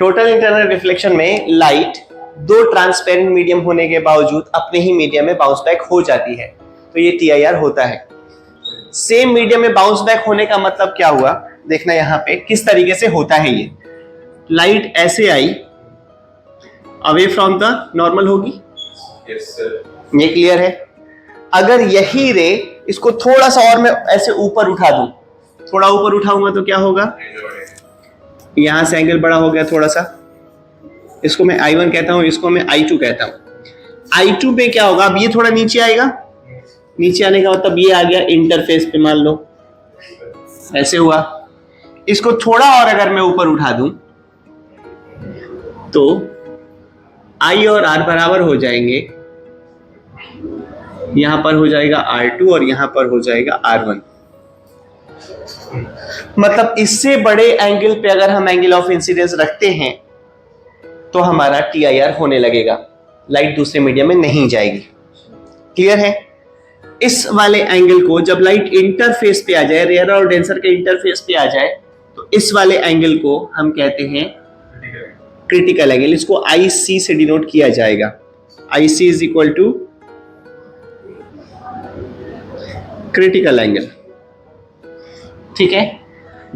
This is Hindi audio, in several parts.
टोटल इंटरनल रिफ्लेक्शन में लाइट दो ट्रांसपेरेंट मीडियम होने के बावजूद अपने ही मीडियम में बाउंस बैक हो जाती है, तो ये TIR होता है। सेम मीडियम में बाउंस बैक होने का मतलब क्या हुआ, देखना यहां पे किस तरीके से होता है। ये लाइट ऐसे आई, अवे फ्रॉम द नॉर्मल होगी, ये क्लियर है। अगर यही रे इसको थोड़ा सा और मैं ऐसे ऊपर उठा दूं, थोड़ा ऊपर उठाऊंगा तो क्या होगा, यहां से एंगल बड़ा हो गया थोड़ा सा, इसको मैं I1 कहता हूं, इसको मैं I2 कहता हूं। I2 पे क्या होगा, अब ये थोड़ा नीचे आएगा, नीचे आने का मतलब ये आ गया इंटरफेस पे, मान लो ऐसे हुआ। इसको थोड़ा और अगर मैं ऊपर उठा दूं तो I और R बराबर हो जाएंगे, यहां पर हो जाएगा R2 और यहां पर हो जाएगा R1। मतलब इससे बड़े एंगल पे अगर हम एंगल ऑफ इंसिडेंस रखते हैं तो हमारा TIR होने लगेगा, लाइट दूसरे मीडियम में नहीं जाएगी। क्लियर है। इस वाले एंगल को जब लाइट इंटरफेस पे आ जाए, रेयर और डेंसर के इंटरफेस पे आ जाए, तो इस वाले एंगल को हम कहते हैं क्रिटिकल एंगल। इसको IC से डिनोट किया जाएगा। IC is equal to critical angle. ठीक है।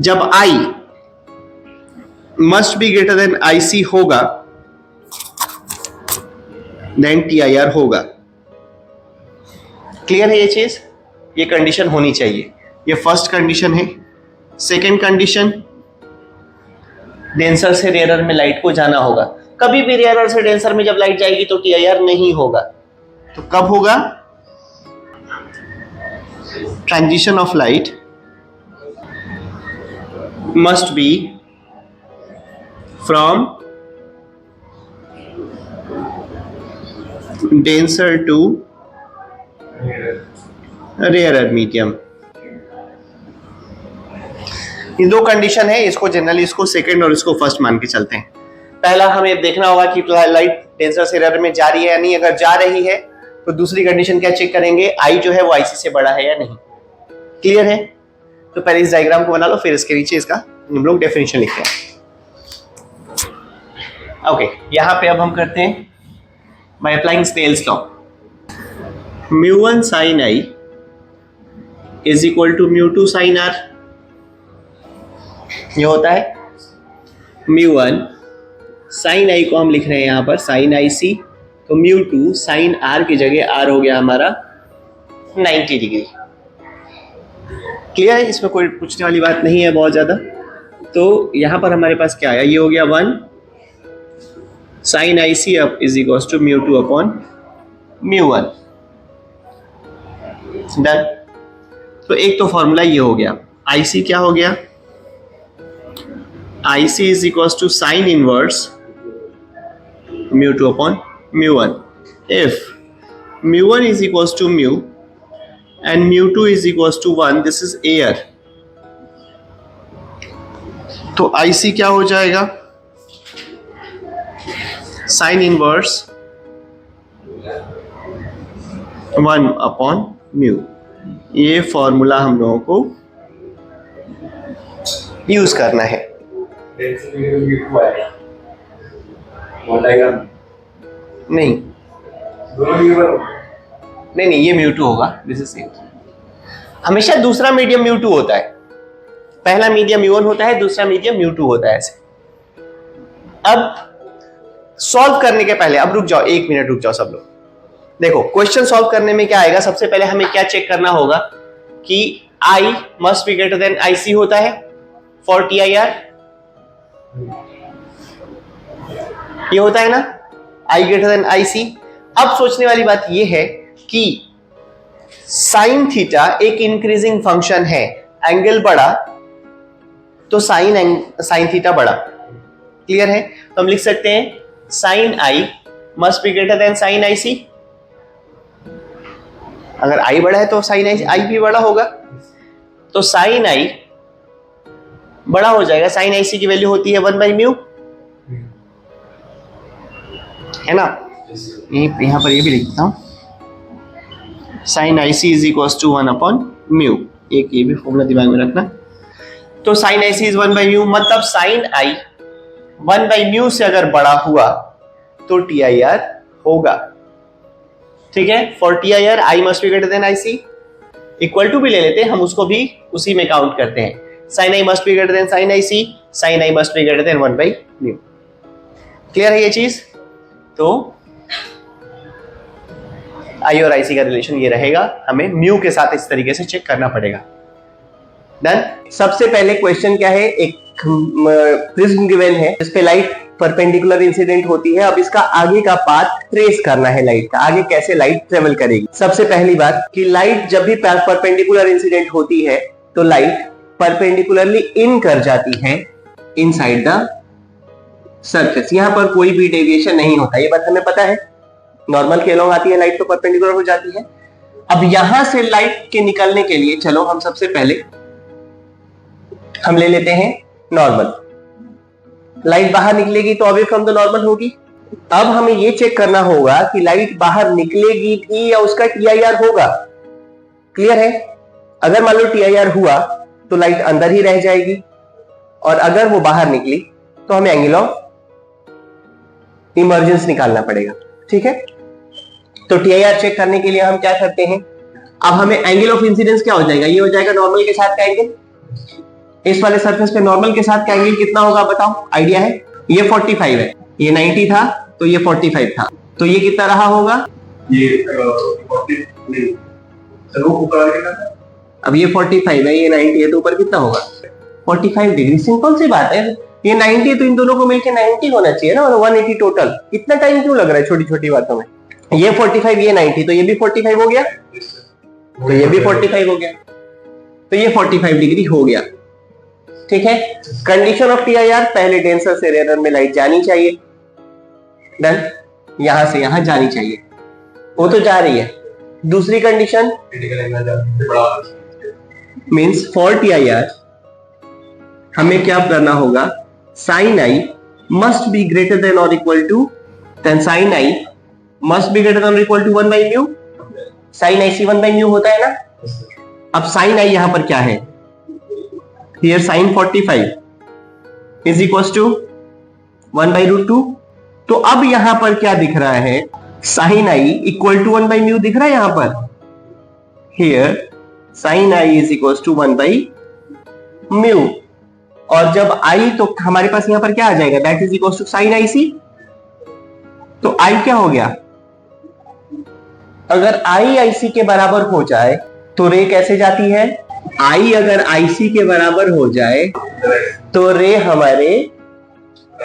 जब I must be greater than IC होगा देन TIR होगा। क्लियर है ये चीज, ये कंडीशन होनी चाहिए। ये फर्स्ट कंडीशन है। सेकेंड कंडीशन, डेंसर से रेयरर में लाइट को जाना होगा। कभी भी रेयरर से डेंसर में जब लाइट जाएगी तो TIR नहीं होगा। तो कब होगा, transition of light must be from denser to rarer medium. ये दो कंडीशन है, इसको जनरली इसको सेकंड और इसको फर्स्ट मान के चलते हैं। पहला हमें देखना होगा कि लाइट डेंसर से रेयरर में जा रही है या नहीं। अगर जा रही है तो दूसरी कंडीशन क्या चेक करेंगे, I जो है वो IC से बड़ा है या नहीं। क्लियर है। तो पहले इस डायग्राम को बना लो, फिर इसके नीचे इसका हम लोग डेफिनेशन लिखते हैं। ओके, यहां पे अब हम करते हैं by applying Snell's law. μ1 sin I is equal to μ2 sin R। ये होता है μ1 sin I को हम लिख रहे हैं यहां पर sin IC, तो μ2 sin R की जगह R हो गया हमारा 90 डिग्री। क्लियर है, इसमें कोई पूछने वाली बात नहीं है बहुत ज्यादा। तो यहां पर हमारे पास क्या आया, ये हो गया 1 sin IC up is equal to μ2 upon μ1। Done. तो एक तो फॉर्मूला ये हो गया। IC क्या हो गया, IC is equal to sine inverse μ2 upon μ1। If μ1 is equals to mu and μ2 is equals to 1, this is air, तो IC क्या हो जाएगा, साइन इनवर्स 1 अपॉन म्यू। ये फॉर्मूला हम लोगों को यूज करना है। नहीं नहीं, ये μ2 होगा, दिस इज सेम। हमेशा दूसरा मीडियम μ2 होता है, पहला मीडियम μ1 होता है, दूसरा मीडियम μ2 होता है ऐसे। अब सॉल्व करने के पहले, अब रुक जाओ, 1 मिनट रुक जाओ सब लोग। देखो क्वेश्चन सॉल्व करने में क्या आएगा, सबसे पहले हमें क्या चेक करना होगा कि I must be greater than IC होता है फॉर TIR। ये होता है ना, I ग्रेटर देन IC। अब सोचने वाली बात ये है कि साइन थीटा एक इंक्रीजिंग फंक्शन है, एंगल बढ़ा तो साइन थीटा बढ़ा। क्लियर है। तो हम लिख सकते हैं sine I must be greater than sine IC। अगर I बड़ा है तो साइन I भी बड़ा होगा, तो साइन I बड़ा हो जाएगा। साइन IC की वैल्यू होती है 1/μ, है ना। यहां पर ये भी लिखता हूं, sine IC is equal to 1 upon mu. एक ये भी फॉर्मूला दिमाग में रखना। तो साइन IC इज 1/μ, मतलब साइन I 1/μ से अगर बड़ा हुआ तो TIR होगा। ठीक है, for TIR I must be greater than IC, equal to भी ले लेते हैं हम, उसको भी उसी में काउंट करते हैं। sin I must be greater than sin IC, sin I must be greater than 1/μ। Clear है ये चीज? तो I और IC का रिलेशन ये रहेगा, हमें म्यू के साथ इस तरीके से चेक करना पड़ेगा। डन। सबसे पहले क्वेश्चन क्या है, एक प्रिज्म गिवन है जिस पे लाइट परपेंडिकुलर इंसिडेंट होती है। अब इसका आगे का पाथ ट्रेस करना है, लाइट का आगे कैसे लाइट ट्रेवल करेगी। सबसे पहली बात कि लाइट जब भी परपेंडिकुलर इंसिडेंट होती है तो लाइट परपेंडिकुलरली इन कर जाती है इनसाइड द सरफेस। यहां पर कोई भी डेविएशन नहीं होता, ये बात हमें पता है। नॉर्मल के अलोंग आती है लाइट तो परपेंडिकुलर हो जाती है। अब यहां से लाइट के निकलने के लिए चलो हम सबसे पहले हम ले लेते हैं नॉर्मल। लाइट बाहर निकलेगी तो अवे फ्रॉम द नॉर्मल होगी। अब हमें यह चेक करना होगा कि लाइट बाहर निकलेगी भी या उसका TIR होगा। क्लियर है? अगर मान लो TIR हुआ तो लाइट अंदर ही रह जाएगी, और अगर वो बाहर निकली तो हमें एंगल ऑफ इमर्जेंस निकालना पड़ेगा। ठीक है, तो TIR चेक करने के लिए हम क्या करते हैं, अब हमें एंगल ऑफ इंसिडेंस क्या हो जाएगा, ये हो जाएगा नॉर्मल के साथ का एंगल। इस वाले सरफेस पे नॉर्मल के साथ का एंगल कितना होगा बताओ, आइडिया है? ये 45 है, ये 90 था तो ये 45 था, तो ये कितना रहा होगा, ये 40 नहीं, अब ये 45 है, ये 90 है, तो ऊपर कितना होगा 45 डिग्री। सिंपल सी बात है, ये 90 तो इन दोनों को मिलकर 90 होना चाहिए ना, और 180 टोटल। इतना टाइम क्यों लग रहा है छोटी छोटी बातों में। ये 45, ये 90, तो ये भी 45 हो गया, तो ये भी 45 हो गया, तो ये 45 डिग्री हो गया। ठीक है, कंडीशन ऑफ TIR, पहले डेंसर से रेयर में लाइट जानी चाहिए। डन, यहां से यहां जानी चाहिए, वो तो जा रही है। दूसरी कंडीशन मींस फॉर TIR हमें क्या करना होगा, sin I must be greater than or equal to, then sin I must be greater than or equal to 1/μ। sin IC 1/μ होता है ना। अब sin I यहां पर क्या है, here sin 45 is equals to 1/√2। तो अब यहां पर क्या दिख रहा है, sin I equal to 1/μ दिख रहा है यहां पर। here sin I is equals to 1/μ, और जब I तो हमारे पास यहां पर क्या आ जाएगा, that is equals to sin IC। तो I क्या हो गया, अगर I IC के बराबर हो जाए तो रे कैसे जाती है, I अगर IC के बराबर हो जाए तो रे हमारे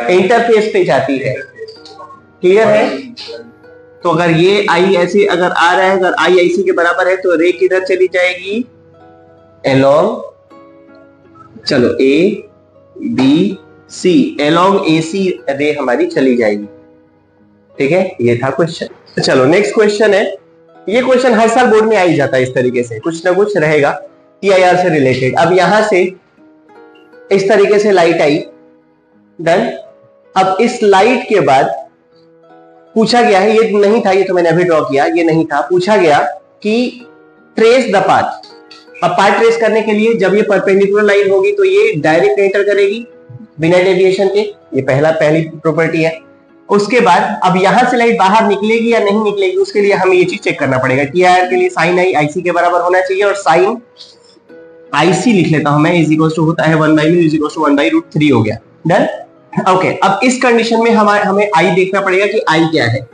इंटरफेस पे जाती है। क्लियर है? तो अगर ये I ऐसे अगर आ रहा है, अगर I IC के बराबर है तो रे किधर चली जाएगी, along, चलो A B C, along AC रे हमारी चली जाएगी। ठीक है, ये था क्वेश्चन। चलो नेक्स्ट क्वेश्चन है, ये क्वेश्चन हर साल बोर्ड में आ ही जाता है इस तरीके से, कुछ ना कुछ रहेगा TIR से रिलेटेड। अब यहां से इस तरीके से लाइट आई, डन। अब इस लाइट के बाद पूछा गया है, ये नहीं था, ये तो मैंने अभी ड्रॉ किया, ये नहीं था, पूछा गया कि ट्रेस द पाथ। अब पाथ ट्रेस करने के लिए जब ये परपेंडिकुलर लाइन होगी तो ये डायरेक्ट एंटर करेगी बिना डेविएशन के, ये पहली प्रॉपर्टी है। उसके बाद अब यहां से लाइट बाहर निकलेगी या नहीं निकलेगी, उसके लिए हमें ये चीज चेक करना पड़ेगा। TIR के लिए sin I IC के बराबर होना चाहिए, और sin IC लिख लेता हूं मैं, इज इक्वल टू होता है 1/μ इज इक्वल टू 1/√3 हो गया। Done, okay. अब इस कंडीशन में हमें I देखना पड़ेगा कि I क्या है।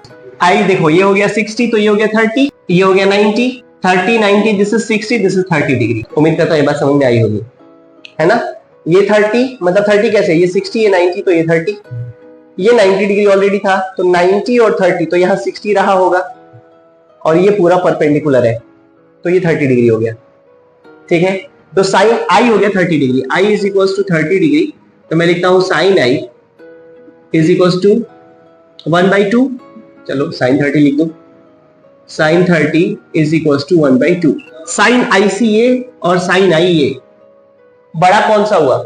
I देखो, ये हो गया 60, तो ये हो गया 30, ये हो गया 90, 30 90, this is 60, this is 30 degree. उम्मीद करता हूं ये बात समझ में आई होगी, है ना। ये 30 मतलब 30 कैसे, ये 60, ये 90, तो ये 30, ये 90 डिग्री ऑलरेडी था, तो 90 और 30, तो यहाँ 60 रहा होगा, और ये पूरा परपेंडिकुलर है तो ये 30 डिग्री हो गया। ठीक है, तो साइन I हो गया 30 degree, I is equal to 30 degree, तो मैं लिखता हूं sine I is equal to 1/2। चलो साइन 30 लिख दो, sine 30 is equal to 1/2। Sine IC ये और साइन I ये, बड़ा कौन सा हुआ,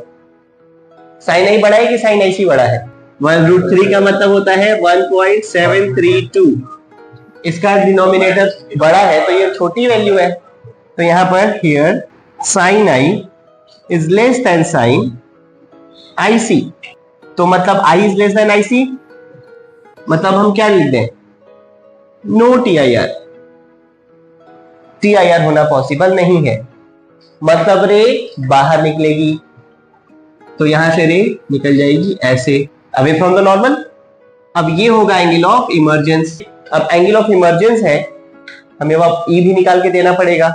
साइन I बड़ा है कि साइन IC बड़ा है। 1√3 का मतलब होता है 1.732, इसका डिनोमिनेटर बड़ा है तो ये छोटी वैल्यू है, तो यहां पर here sin I is less than sin IC। तो मतलब I is less than IC, मतलब हम क्या लिख दें, नो TIR, TIR होना पॉसिबल नहीं है, मतलब रे बाहर निकलेगी, तो यहां से रे निकल जाएगी ऐसे अवे फ्रॉम द नॉर्मल। अब ये होगा एंगल ऑफ इमर्जेंस। अब एंगल ऑफ इमर्जेंस है, हमें वह E भी निकाल के देना पड़ेगा,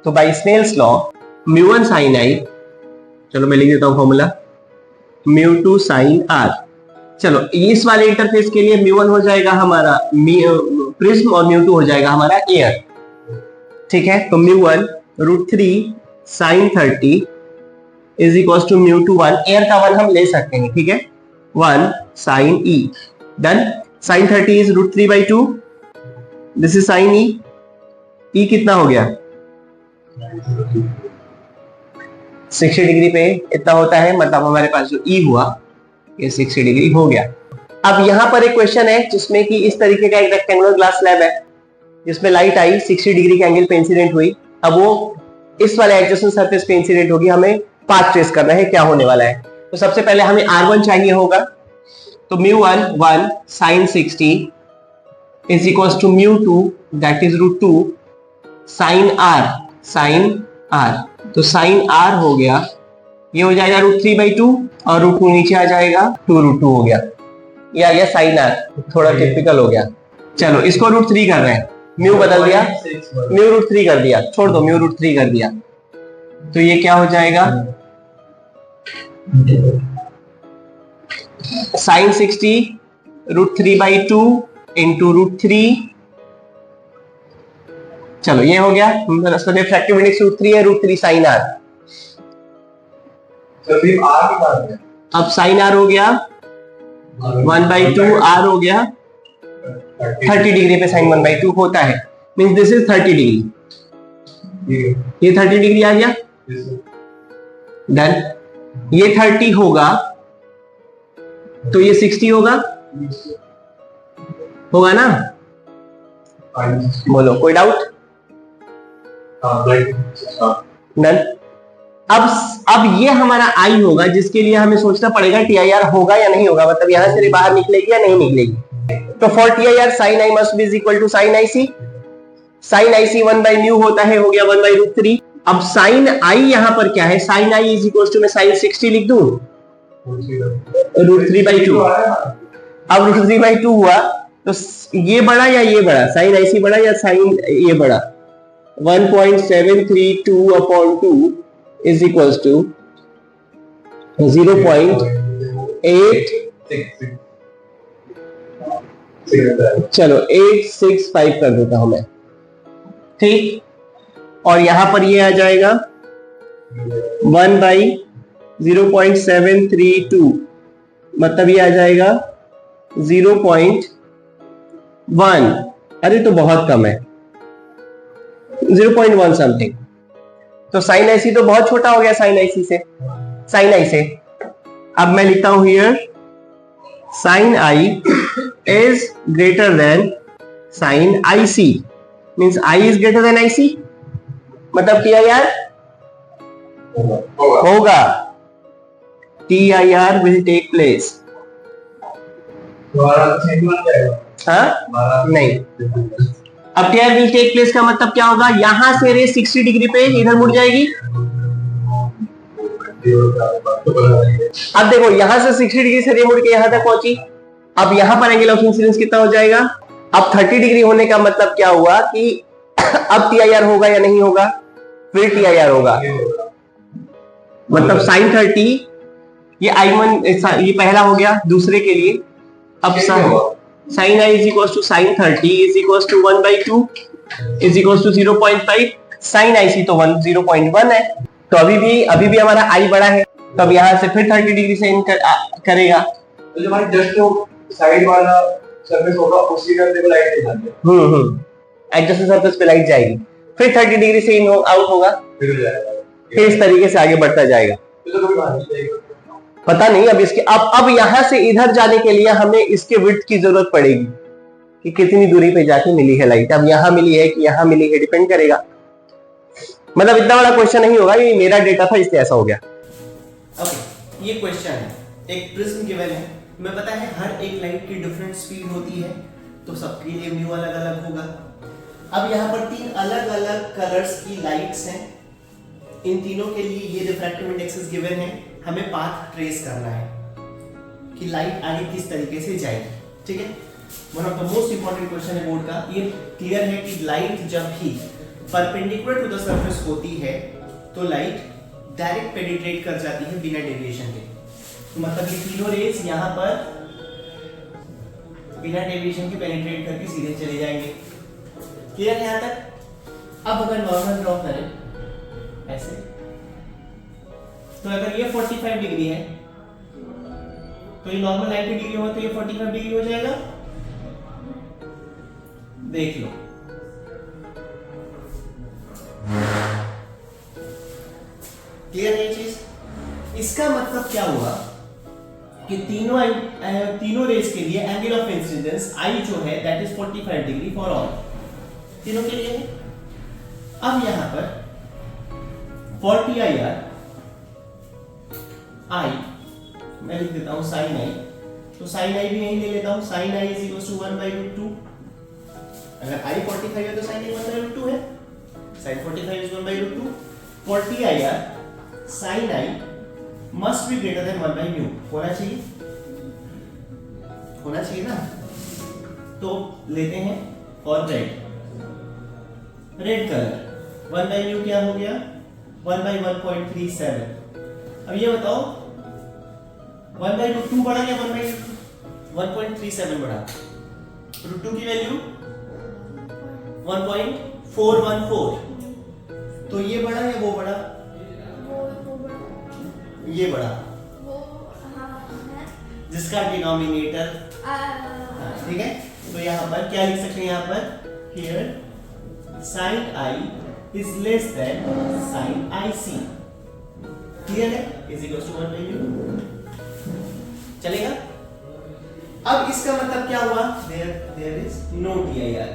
तो by Snell's law μ1 sin I, चलो मैं लिख देता हूं फॉर्मूला, μ2 sin R। चलो इस वाले इंटरफेस के लिए μ1 हो जाएगा हमारा प्रिज्म और μ2 हो जाएगा हमारा एयर, ठीक है। तो μ1 √3 sin 30 is equal to μ2 1, air का 1 हम ले सकते हैं, ठीक है, 1 sin E, done. sin 30 is √3/2, this is sin E, E कितना हो गया 60 डिग्री पे इतना होता है, मतलब हमारे पास जो E हुआ ये 60 डिग्री हो गया। अब यहां पर एक क्वेश्चन है जिसमें कि इस तरीके का एक रेक्टेंगुलर ग्लास स्लैब है जिसमें लाइट आई 60 डिग्री के एंगल पे इंसिडेंट हुई, अब वो इस वाले एडजेसेंट सरफेस पे इंसिडेंट होगी, हमें पाथ ट्रेस करना है क्या होने वाला है। तो सबसे पहले हमें R1 चाहिए होगा, तो μ1 1 sin 60 is equal to μ2 that is √2 sin R, तो sin R हो गया, ये हो जाएगा √3/2 और √2 नीचे आ जाएगा 2√2 हो गया, ये आ गया sin R, थोड़ा टिपिकल हो गया। चलो इसको √3 कर रहे हैं, म्यू बदल दिया, म्यू √3 कर दिया, छोड़ दो म्यू √3 कर दिया, तो ये क्या हो जाएगा sin 60 √3/2 इंटू √3, चलो ये हो गया, रिफ्रैक्टिव इंडेक्स √3 है, √3 sin R। अब sin R हो गया 1/2, R हो गया 30 डिग्री पे sin 1/2 होता है, मींस दिस इज 30 डिग्री, ये 30 डिग्री आ गया, डन। ये 30 होगा तो ये 60 होगा ना, बोलो कोई डाउट, डन। अब ये हमारा आई होगा जिसके लिए हमें सोचना पड़ेगा TIR होगा या नहीं होगा, मतलब यहां से बाहर निकलेगी या नहीं निकलेगी। तो for TIR sin I must be equal to sin IC, sin IC 1/μ होता है, हो गया 1/√3। अब sin I यहां पर क्या है, sin I is equal to मैं sin 60 लिख दूं, √3/2, अब √3/2 हुआ तो ये बड़ा या ये बड़ा, sin IC बड़ा या sin ये बड़ा, 1.732/2 is equals to 0.8, चलो 865 कर देता हूं मैं, ठीक। और यहां पर ये आ जाएगा 1/0.732, मतलब ये आ जाएगा 0.1, अरे तो बहुत कम है, 0.1 समथिंग, तो sin IC तो बहुत छोटा हो गया sin IC से, sin I से। अब मैं लिखता हूं here sin I is greater than sin IC, means I is greater than IC, मतलब TIR होगा, TIR will take place, हाँ नहीं, अब TIR will take place का मतलब क्या होगा, यहां से रे 60 डिग्री पे इधर मुड़ जाएगी। अब देखो यहां से 60 डिग्री से रे मुड़ के यहां तक पहुंची, अब यहां पर एंगल ऑफ इंसिडेंस कितना हो जाएगा, अब 30 डिग्री होने का मतलब क्या हुआ कि अब TIR होगा या नहीं होगा, फिर TIR होगा, मतलब sin 30, ये I1 ये पहला हो गया, दूसरे के लिए अब sin I is equals to sin 30 is equals to 1/2 is equals to 0.5, sin IC तो 0.1 है, तो अभी भी हमारा I बड़ा है, तो अब यहाँ से फिर 30 डिग्री से करेगा, तो जो हमारी जस्ट साइड वाला सरफेस होगा उसी का लेवल लाइट नहीं जाती, एडजस्टेड सरफेस पे लाइट जाएगी, फिर 30 डिग्री से इन आउट होगा, फिर इस तरीके से आगे बढ़ता जाएगा। पता नहीं अब इसके अब यहां से इधर जाने के लिए हमें इसके विड्थ की जरूरत पड़ेगी कि कितनी दूरी पे जाके मिली है लाइट, अब यहां मिली है कि यहां मिली है, डिपेंड करेगा, मतलब इतना बड़ा क्वेश्चन नहीं होगा, ये मेरा डेटा था इसलिए ऐसा हो गया। ओके, ये क्वेश्चन है, एक प्रिज्म गिवन है, हमें पता है हर एक लाइट की डिफरेंट स्पीड होती है, तो सबके लिए म्यू अलग अलग होगा। अब यहाँ पर 3 अलग अलग कलर्स की लाइट्स हैं, इन तीनों के लिए ये रिफ्रैक्टिव इंडेक्सेस गिवन है, हमें पाथ ट्रेस करना है कि लाइट आगे किस तरीके से जाएगी। ठीक है, one of the most important question है बोर्ड का। ये क्लियर है कि लाइट जब भी परपेंडिकुलर टू द सरफेस होती है तो लाइट डायरेक्ट पेनिट्रेट कर जाती है बिना डेविएशन के, तो मतलब ये तीनों रेज यहाँ पर बिना डेविएशन के पेनिट्रेट करके सीधे चले जाएंगे। क्लियर है यहाँ तक? अब अगर नॉर्मल ड्रॉ करें ऐसे, तो अगर ये 45 डिग्री है तो ये नॉर्मल 90 डिग्री हो तो ये 45 डिग्री हो जाएगा। देख लो, क्लियर है ये चीज? इसका मतलब क्या हुआ कि तीनों रेज के लिए एंगल ऑफ इंसिडेंस आई जो है that is 45 degree for all, तीनों के लिए है। अब यहां पर 40 आई मैं लिख देता हूं sin i, तो sin i भी यही ले लेता हूं, sin i is equals to 1/√2। अगर i 45 है तो sin i 1/√2 है, sin 45 is 1/√2। 40 IR sin i must be greater than 1/μ, होना चाहिए ना। तो लेते हैं और रेड कलर 1/μ क्या हो गया 1/1.37। अब ये बताओ 1/√2 बढ़ा या 1/1.37 बढ़ा? √2 की वैल्यू 1.414, तो ये बढ़ा या वो बढ़ा? ये बढ़ा, जिसका डिनोमिनेटर ठीक है। तो यहाँ पर क्या लिख सकते हैं, यहाँ पर here sin i is less than sin ic, clear है, is equals to 1/μ, चलेगा। अब इसका मतलब क्या हुआ, there is no TIR,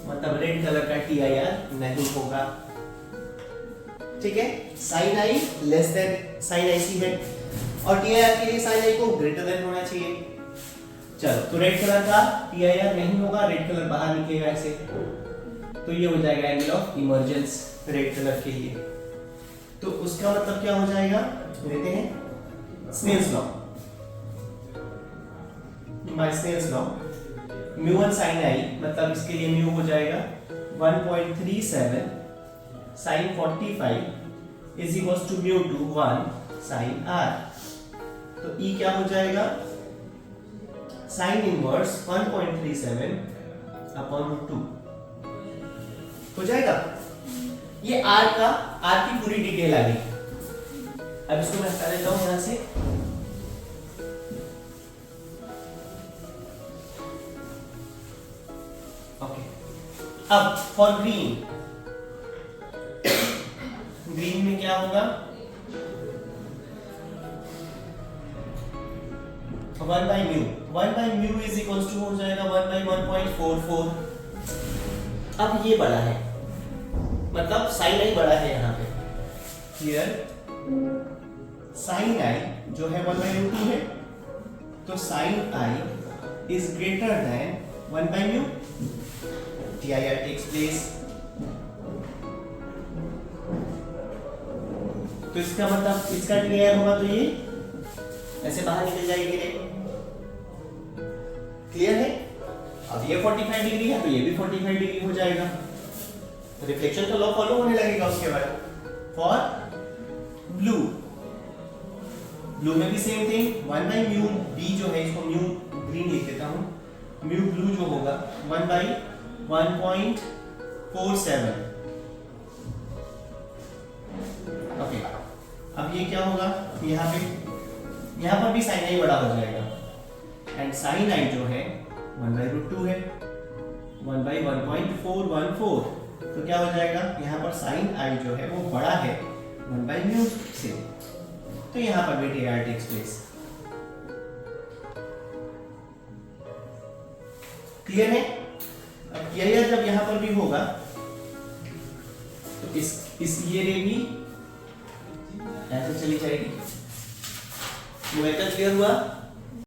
मतलब रेड कलर का TIR नहीं होगा। ठीक है, sin i less than sin ic है और TIR के लिए sin i को ग्रेटर देन होना चाहिए। चलो, तो रेड कलर का TIR नहीं होगा, रेड कलर बाहर निकलेगा ऐसे, तो ये हो जाएगा angle of emergence red colour के लिए। तो उसका मतलब क्या हो जाएगा, लेते हैं Snell's law. By Snell's law μ1 sin i मतलब इसके लिए म्यू हो जाएगा 1.37 sin 45 is equals to μ2 1 sin r। तो e क्या हो जाएगा, sin इनवर्स 1.37 अपॉन √2 हो जाएगा। ये r की पूरी डिटेल आ गई। अब इसको मैं हटा देता हूं यहां से। ओके, अब फॉर ग्रीन में क्या होगा 1/μ इज इक्वल्स टू हो जाएगा 1/1.44। अब ये बड़ा है, मतलब sin i बड़ा है यहाँ पे, क्लियर। sin i जो है 1/√2 है, तो sin i is greater than 1/μ, TIR takes place। तो इसका मतलब इसका TIR होगा तो ये ऐसे बाहर निकल जाएगी रे, क्लियर है। अब ये 45 डिग्री है तो ये भी 45 डिग्री हो जाएगा, रिफ्लेक्शन का लॉ फॉलो होने लगेगा उसके बाद। फॉर ब्लू में भी सेम थिंग 1/μ b जो है, इसको म्यू ग्रीन लिख देता हूं, म्यू ब्लू जो होगा 1/1.47। ओके, अब ये क्या होगा, यहाँ पर भी sin i बड़ा हो जाएगा, एंड sin i जो है 1/√2 है 1/1.414, तो क्या हो जाएगा, यहाँ पर sin i जो है वो बड़ा है 1/μ से, तो यहाँ पर भी TIR टेक्स प्लेस। क्लियर है। अब TIR जब यहाँ पर भी होगा तो इस ये रे भी ऐसे चली जाएगी, न्यूमेरिकल क्लियर हुआ?